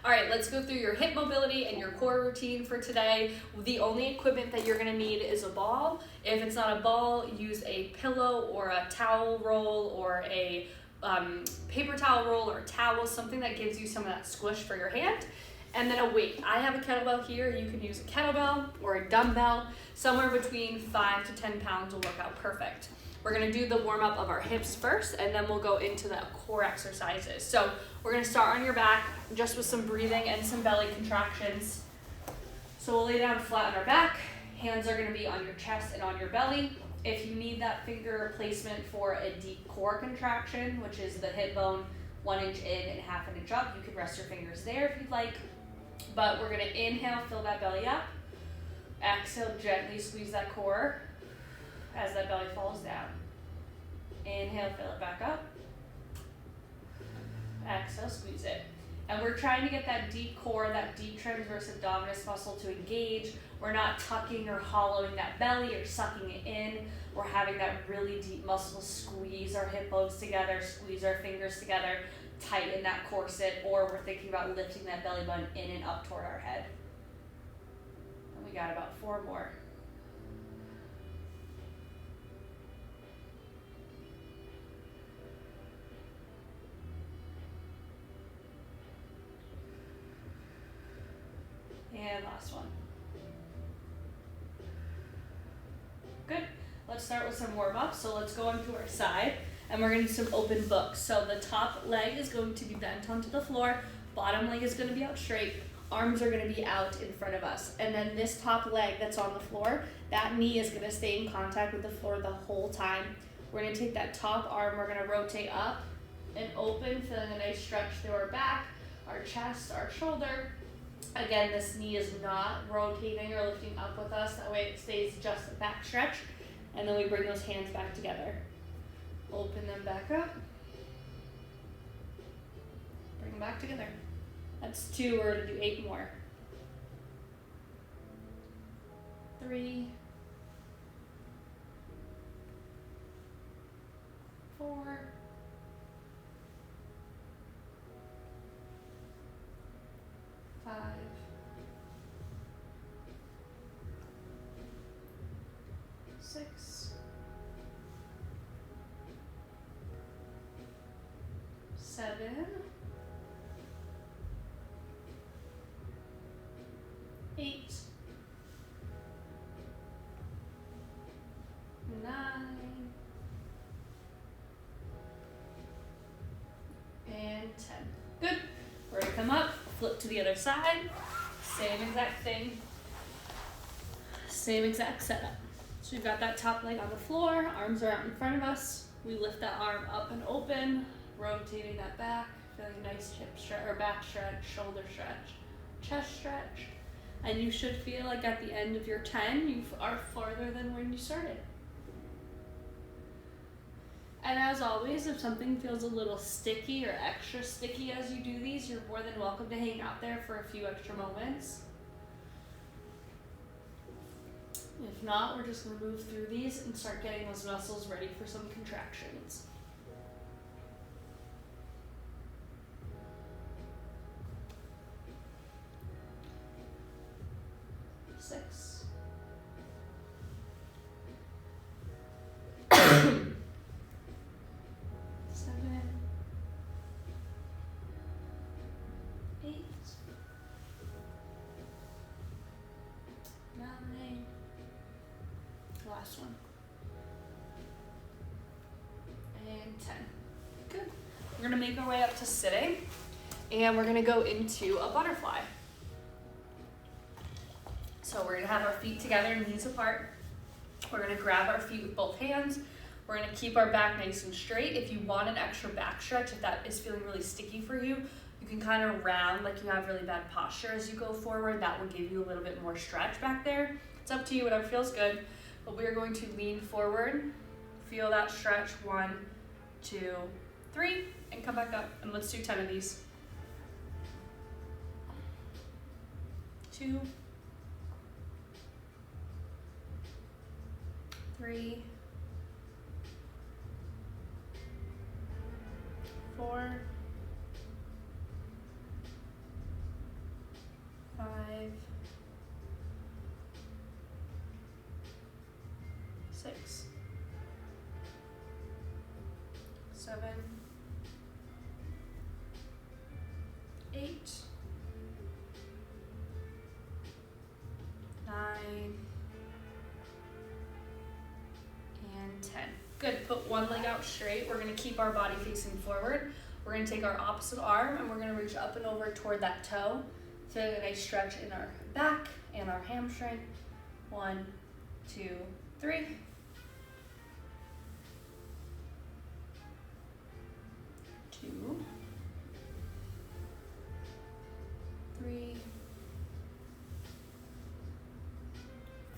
All right, let's go through your hip mobility and your core routine for today. The only equipment that you're gonna need is a ball. If it's not a ball, use a pillow or a towel roll or a paper towel roll or a towel, something that gives you some of that squish for your hand. And then a weight. I have a kettlebell here. You can use a kettlebell or a dumbbell. Somewhere between 5 to 10 pounds will work out perfect. We're gonna do the warm up of our hips first, and then we'll go into the core exercises. So we're gonna start on your back, just with some breathing and some belly contractions. So we'll lay down flat on our back. Hands are gonna be on your chest and on your belly. If you need that finger placement for a deep core contraction, which is the hip bone 1 inch in and ½ inch up, you can rest your fingers there if you'd like. But we're gonna inhale, fill that belly up. Exhale, gently squeeze that core as that belly falls down. Inhale, fill it back up. Exhale, squeeze it. And we're trying to get that deep core, that deep transverse abdominis muscle to engage. We're not tucking or hollowing that belly or sucking it in. We're having that really deep muscle squeeze our hip bones together, squeeze our fingers together, tighten that corset, or we're thinking about lifting that belly button in and up toward our head. And we got about 4 more. And last one. Good. Let's start with some warm-up. So let's go onto our side, and we're gonna do some open books. So the top leg is going to be bent onto the floor, bottom leg is gonna be out straight, arms are gonna be out in front of us. And then this top leg that's on the floor, that knee is gonna stay in contact with the floor the whole time. We're gonna take that top arm, we're gonna rotate up and open, feeling a nice stretch through our back, our chest, our shoulder. Again, this knee is not rotating or lifting up with us. That way it stays just a back stretch. And then we bring those hands back together. Open them back up. Bring them back together. That's 2. We're going to do 8 more. 3. 4. 5. 6. 7. 8. 9. And 10. Good. We're gonna come up, flip to the other side, same exact thing, same exact setup. So we've got that top leg on the floor, arms are out in front of us. We lift that arm up and open, rotating that back, feeling a nice hip stretch or back stretch, shoulder stretch, chest stretch. And you should feel like at the end of your 10, you are farther than when you started. And as always, if something feels a little sticky or extra sticky as you do these, you're more than welcome to hang out there for a few extra moments. If not, we're just going to move through these and start getting those muscles ready for some contractions. Six. 7. 8. 9. Last one. And 10. Good. We're gonna make our way up to sitting, and we're gonna go into a butterfly. So we're gonna have our feet together, knees apart. We're gonna grab our feet with both hands. We're gonna keep our back nice and straight. If you want an extra back stretch, if that is feeling really sticky for you, you can kind of round like you have really bad posture as you go forward. That will give you a little bit more stretch back there. It's up to you, whatever feels good. But we're going to lean forward, feel that stretch, 1, 2, 3, and come back up. And let's do 10 of these. 2, 3, 4, 5, 6, 7, 8, 9, and 10. Good, put one leg out straight. We're gonna keep our body facing forward. We're gonna take our opposite arm and we're gonna reach up and over toward that toe. Feeling a nice stretch in our back and our hamstring. 1, 2, 3. 2, 3,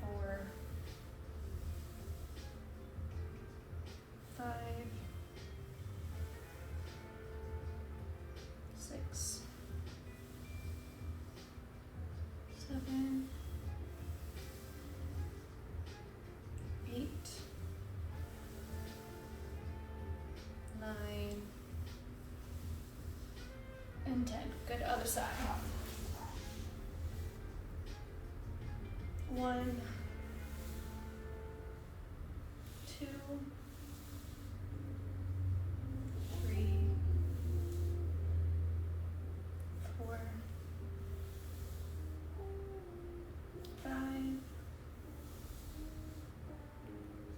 4, 5, 6, 7, 8, 9, and 10. Good, other side. 1, 2, 3, 4, 5,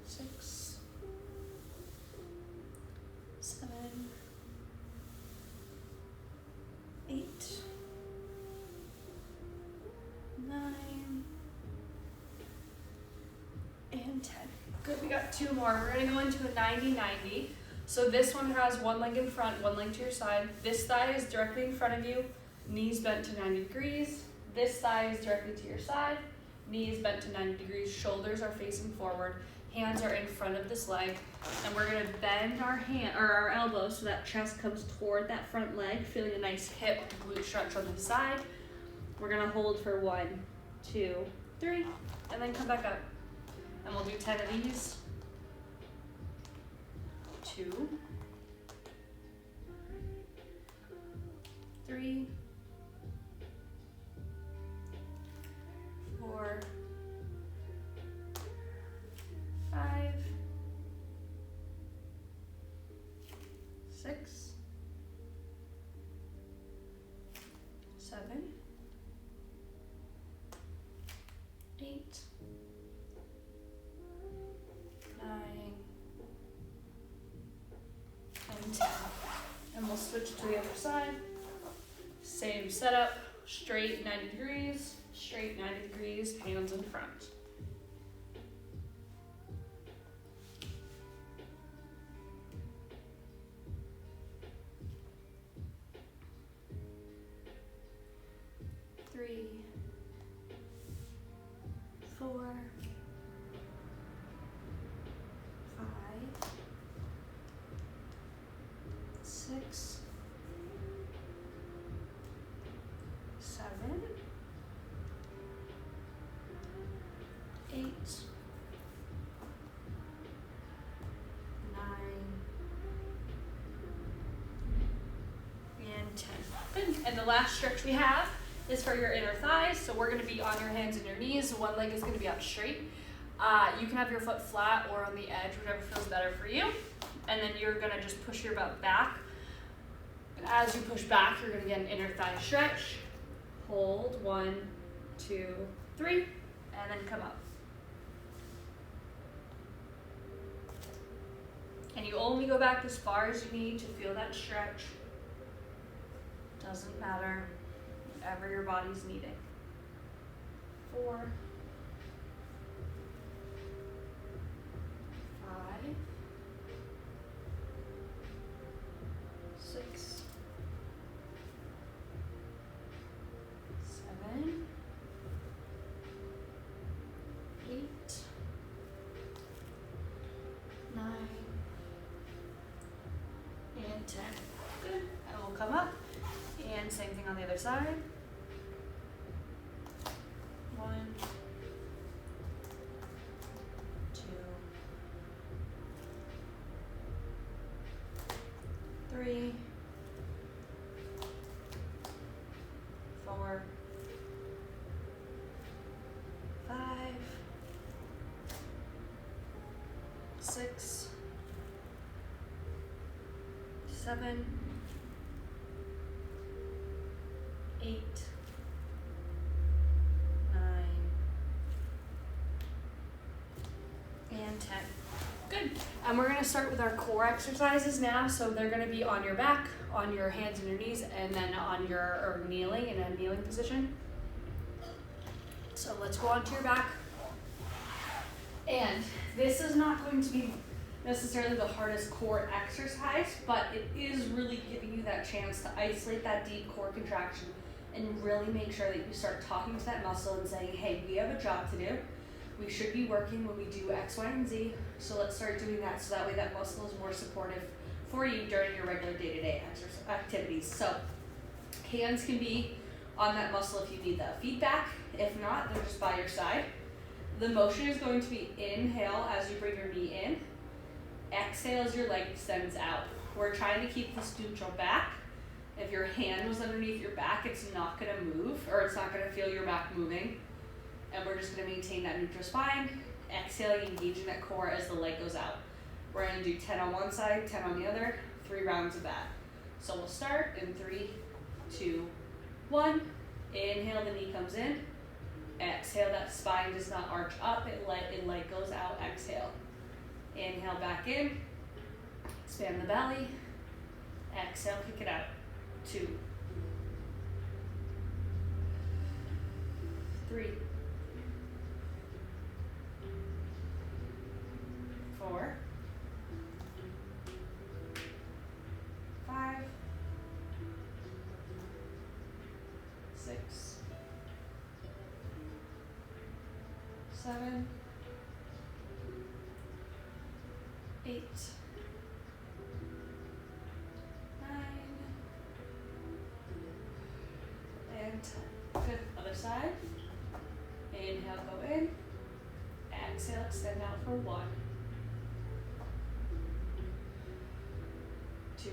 6, 7, 8, 9, and 10. Good, we got 2 more. We're gonna go into a 90-90. So this one has one leg in front, one leg to your side. This thigh is directly in front of you, knees bent to 90 degrees. This thigh is directly to your side, knees bent to 90 degrees, shoulders are facing forward, hands are in front of this leg, and we're gonna bend our our elbows so that chest comes toward that front leg, feeling a nice hip glute stretch on the side. We're gonna hold for 1, 2, 3, and then come back up. And we'll do 10 of these. 2, 3, 4, 5, 6, 7, 8, 9, and 10. And we'll switch to the other side. Same setup, straight 90 degrees, straight 90 degrees, hands in front. Three, 4, 5, 6, 7, 8, 9, and 10. Good. And the last stretch we have is for your inner thighs. So we're going to be on your hands and your knees. One leg is going to be out straight. You can have your foot flat or on the edge, whatever feels better for you. And then you're going to just push your butt back. And as you push back, you're going to get an inner thigh stretch. Hold, 1, 2, 3, and then come up. And you only go back as far as you need to feel that stretch. Doesn't matter, whatever your body's needing. 4, 5, 6, 7, 8, 9, and 10. Good. And we'll come up. And same thing on the other side. 1, 2, 3, 4, 6, 7, 8, 9, and 10. Good. And we're going to start with our core exercises now. So they're going to be on your back, on your hands and your knees, and then on your, or kneeling, in a kneeling position. So let's go onto your back. And this is not going to be necessarily the hardest core exercise, but it is really giving you that chance to isolate that deep core contraction and really make sure that you start talking to that muscle and saying, hey, we have a job to do. We should be working when we do X, Y, and Z. So let's start doing that so that way that muscle is more supportive for you during your regular day-to-day activities. So hands can be on that muscle if you need that feedback. If not, they're just by your side. The motion is going to be inhale as you bring your knee in. Exhale as your leg extends out. We're trying to keep this neutral back. If your hand was underneath your back, it's not going to move, or it's not going to feel your back moving. And we're just going to maintain that neutral spine. Exhaling, engaging that core as the leg goes out. We're going to do 10 on one side, 10 on the other, 3 rounds of that. So we'll start in 3, 2, 1. Inhale, the knee comes in. Exhale, that spine does not arch up, it leg goes out. Exhale. Inhale, back in. Expand the belly. Exhale, kick it out. 2, 3, 4, 5, 6, 7, 8, 9, and 10. Good. Other side. Inhale, go in. Exhale, extend out for 1, 2,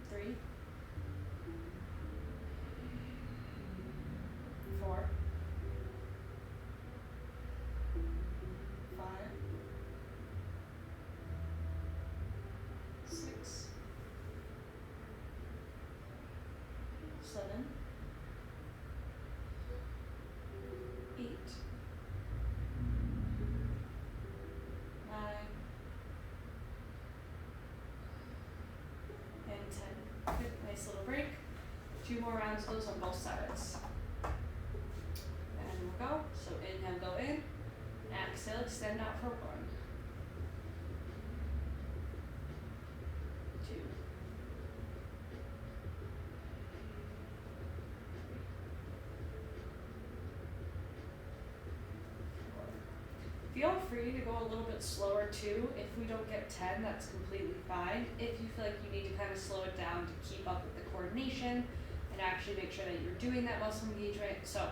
3, 4, 5, 6, 7, 8, 9, and 10. Good, nice little break. 2 more rounds of those on both sides. And we'll go. So inhale, go in. Exhale, extend out for 1, 2, 4. Feel free to go a little bit slower too. If we don't get 10, that's completely fine. If you feel like you need to kind of slow it down to keep up with the coordination and actually make sure that you're doing that muscle engagement. So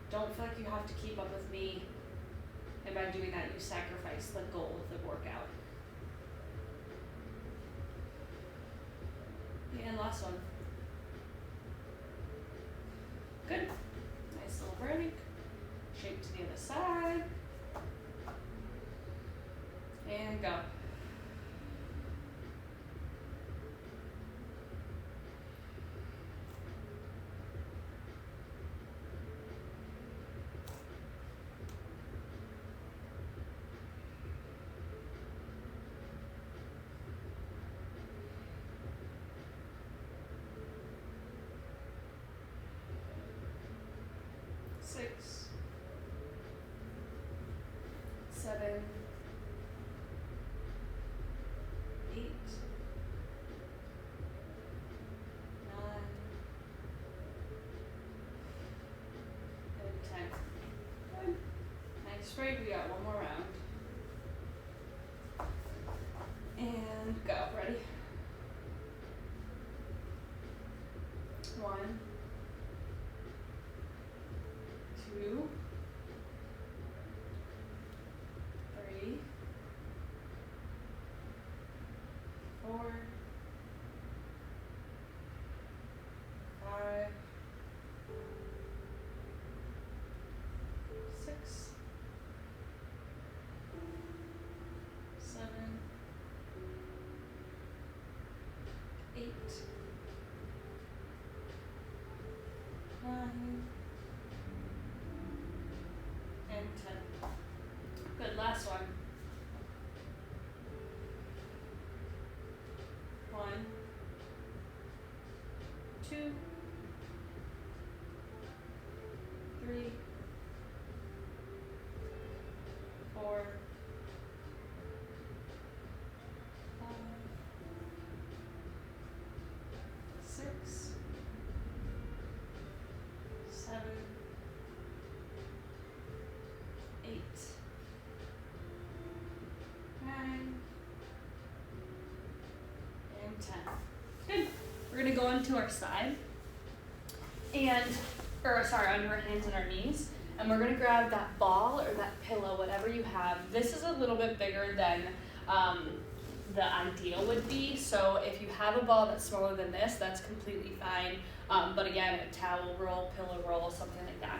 don't feel like you have to keep up with me, and by doing that you sacrifice the goal of the workout. And last one. Good. Nice little break. Shape to the other side. And go. Six, 7, 8, 9, and 10. Good. Nice break. We got one more round. And go. Ready? 1, 2, 3, 4, 5, 6, 9, and 10. Good, last one. 1, 2, 3, 4, 5, 6, 7, 8, 9, and 10. Good. We're gonna go onto our side onto our hands and our knees, and we're gonna grab that ball or that pillow, whatever you have. This is a little bit bigger than the ideal would be, so if you have a ball that's smaller than this, that's completely fine. But again, a towel roll, pillow roll, something like that.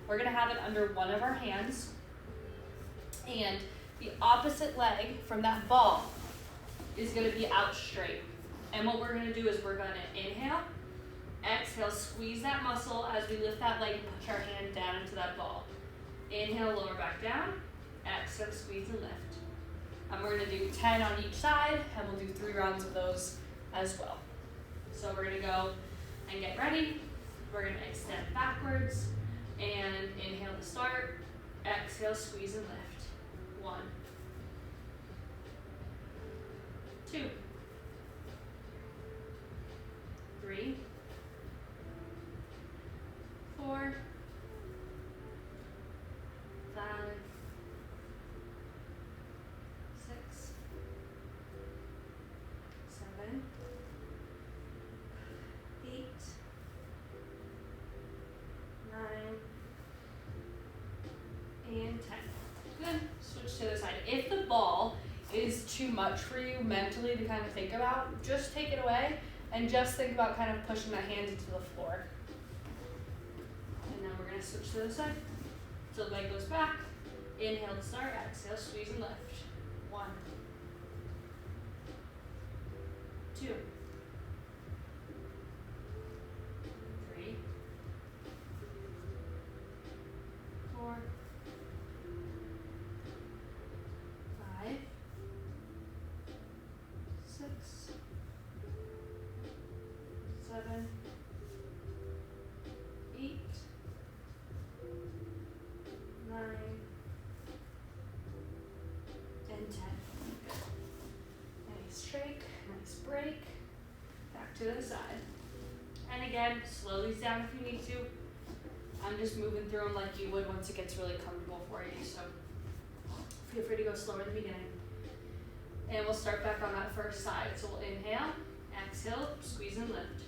We're gonna have it under one of our hands, and the opposite leg from that ball is gonna be out straight. And what we're gonna do is we're gonna inhale, exhale, squeeze that muscle as we lift that leg and push our hand down into that ball. Inhale, lower back down, exhale, squeeze and lift. And we're gonna do 10 on each side, and we'll do 3 rounds of those as well. So we're gonna go and get ready. We're gonna extend backwards, and inhale to start, exhale, squeeze and lift. 1, 2, 3, 4, 5, 6, 7, 8, 9, and 10. Good. Switch to the other side. If the ball is too much for you mentally to kind of think about, just take it away and just think about kind of pushing that hand into the floor. And then we're going to switch to the other side. So the leg goes back. Inhale to start. Exhale, squeeze and lift. 1, 2, 3, 4, 5, 6, 7, 8, 9, and 10. Good. Nice shake, nice break. Back to the side. And again, slow these down if you need to. I'm just moving through them like you would once it gets really comfortable for you. So feel free to go slower at the beginning. And we'll start back on that first side. So we'll inhale, exhale, squeeze and lift.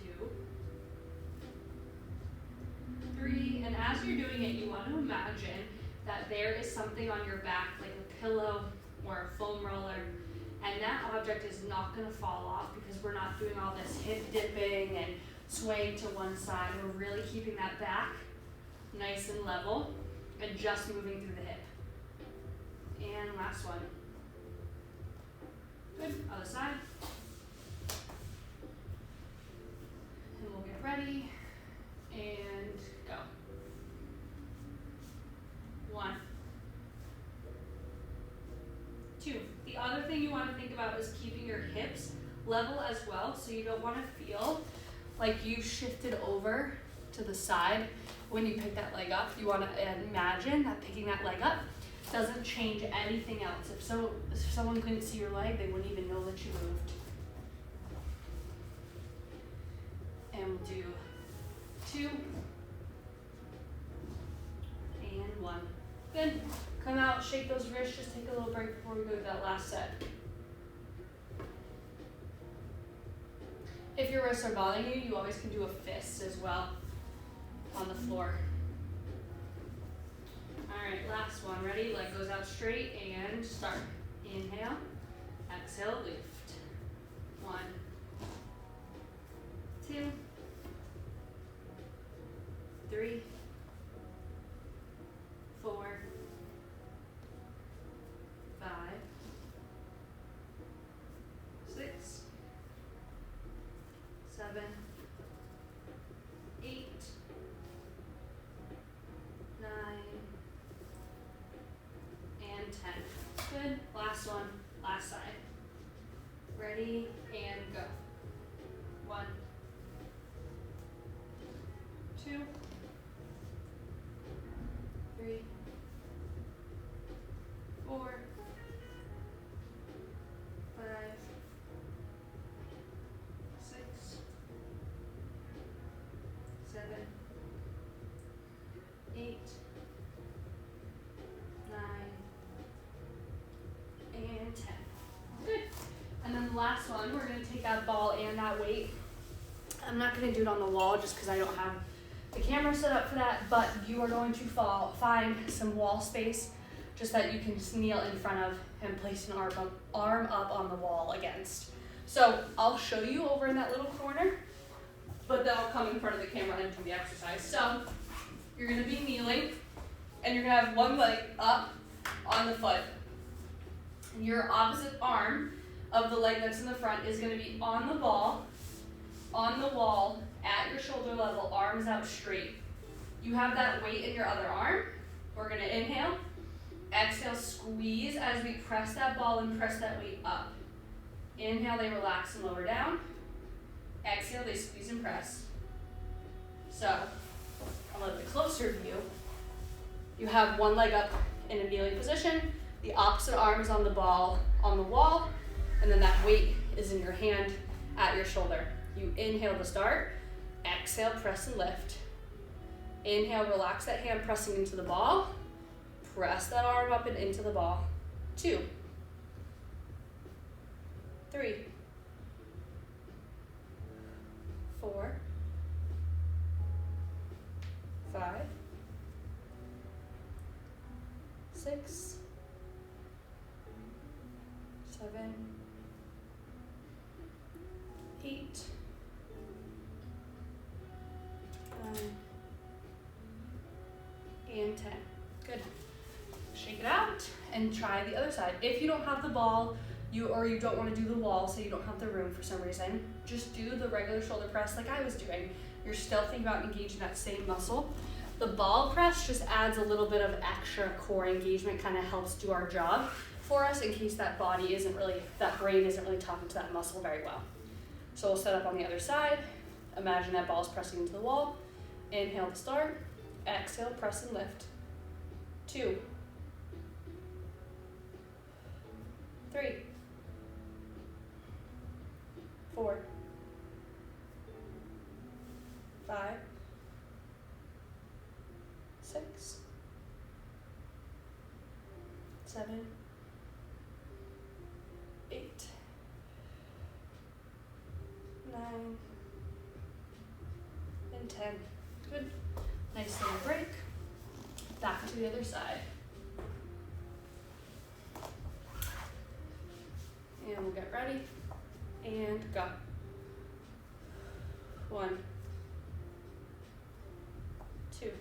2, 3, and as you're doing it, you want to imagine that there is something on your back, like a pillow or a foam roller, and that object is not going to fall off because we're not doing all this hip dipping and swaying to one side. We're really keeping that back nice and level and just moving through the hip. And last one. Good. Other side. And we'll get ready and go. 1, 2. The other thing you want to think about is keeping your hips level as well, so you don't want to feel like you've shifted over to the side when you pick that leg up. You want to imagine that picking that leg up doesn't change anything else. If someone couldn't see your leg, they wouldn't even know that you moved. And we'll do 2 and 1. Good. Come out, shake those wrists, just take a little break before we go to that last set. If your wrists are bothering you, you always can do a fist as well on the floor. All right, last one. Ready? Leg goes out straight and start. Inhale, exhale, lift. 1, 2, 3, 4, 5, 7, 8, 9, and 10. Good. Last one, last side. Ready, and go. 1, 2, 3, 4, 5, 6, 7, 8, 9, and 10. Good. And then the last one, we're going to take that ball and that weight. I'm not going to do it on the wall just because I don't have the camera set up for that, but you are going to find some wall space just that you can kneel in front of and place an arm up on the wall against. So I'll show you over in that little corner, but then I'll come in front of the camera and do the exercise. So you're going to be kneeling, and you're going to have one leg up on the foot. Your opposite arm of the leg that's in the front is going to be on the ball, on the wall, at your shoulder level, arms out straight. You have that weight in your other arm. We're going to inhale, exhale, squeeze as we press that ball and press that weight up. Inhale, they relax and lower down. Exhale, they squeeze and press. So, a little bit closer view. You have one leg up in a kneeling position. The opposite arm is on the ball, on the wall, and then that weight is in your hand at your shoulder. You inhale to start. Exhale, press and lift. Inhale, relax that hand pressing into the ball. Press that arm up and into the ball. 2, 3, 4, 5, 6, 7, 8, 9, and 10. Good. Shake it out and try the other side. If you don't have the ball, you don't want to do the wall, so you don't have the room for some reason, just do the regular shoulder press like I was doing. You're still thinking about engaging that same muscle. The ball press just adds a little bit of extra core engagement, kind of helps do our job for us in case that brain isn't really talking to that muscle very well. So we'll set up on the other side. Imagine that ball's pressing into the wall. Inhale to start. Exhale, press and lift. 2, 3, 4, 5, 6, 7, 8, 9, and 10. Good. Nice little break. Back to the other side. And we'll get ready and go. 1, 2,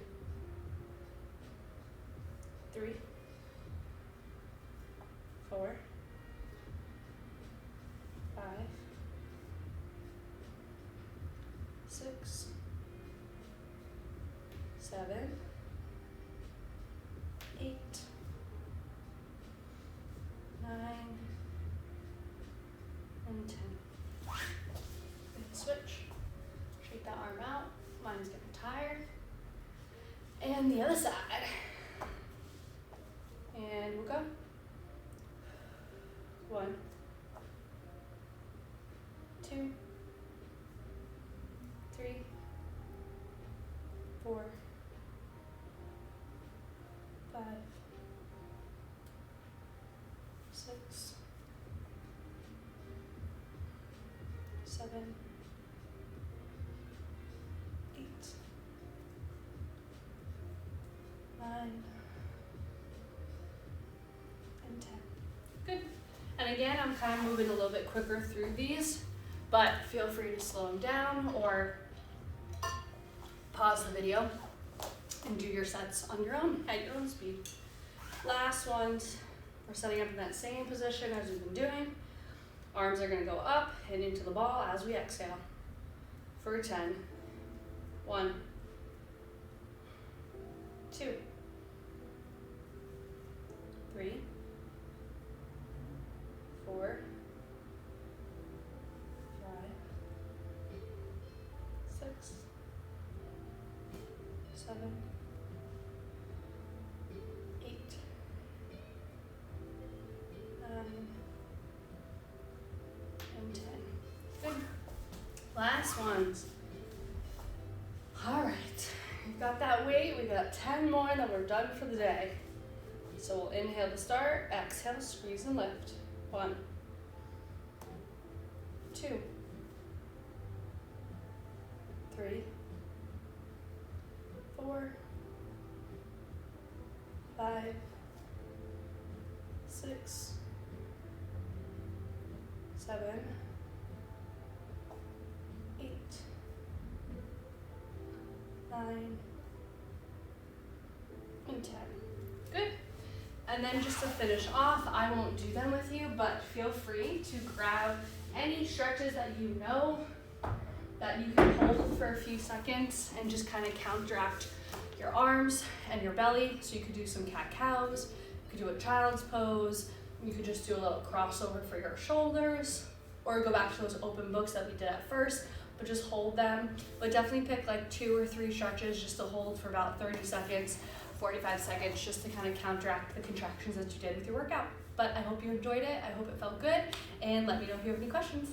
3, 4, 5, 6, 7, 8, 9, and 10. And switch. Shake that arm out. Mine's getting tired. And the other side. And we'll go. 1, 2, 3, 4, 5, 6, 7, 8, 9, and 10. Good. And again, I'm kind of moving a little bit quicker through these, but feel free to slow them down or pause the video and do your sets on your own, at your own speed. Last ones, we're setting up in that same position as we've been doing. Arms are gonna go up and into the ball as we exhale. for 10. 1, 2, 3, 4, 5, 6, 7, 8, 9, and 10. Good. Last ones. All right, we've got that weight. We got 10 more, and then we're done for the day. So we'll inhale to start, exhale, squeeze and lift. 1, 2, 3, 4, 5, 6, 7, 8, 9, and 10. Good. And then just to finish off, I won't do them with you, but feel free to grab any stretches that you know that you can hold for a few seconds and just kind of counteract your arms and your belly. So you could do some cat-cows, you could do a child's pose, you could just do a little crossover for your shoulders, or go back to those open books that we did at first, but just hold them. But definitely pick like 2 or 3 stretches just to hold for about 30 seconds, 45 seconds, just to kind of counteract the contractions that you did with your workout. But I hope you enjoyed it. I hope it felt good, and let me know if you have any questions.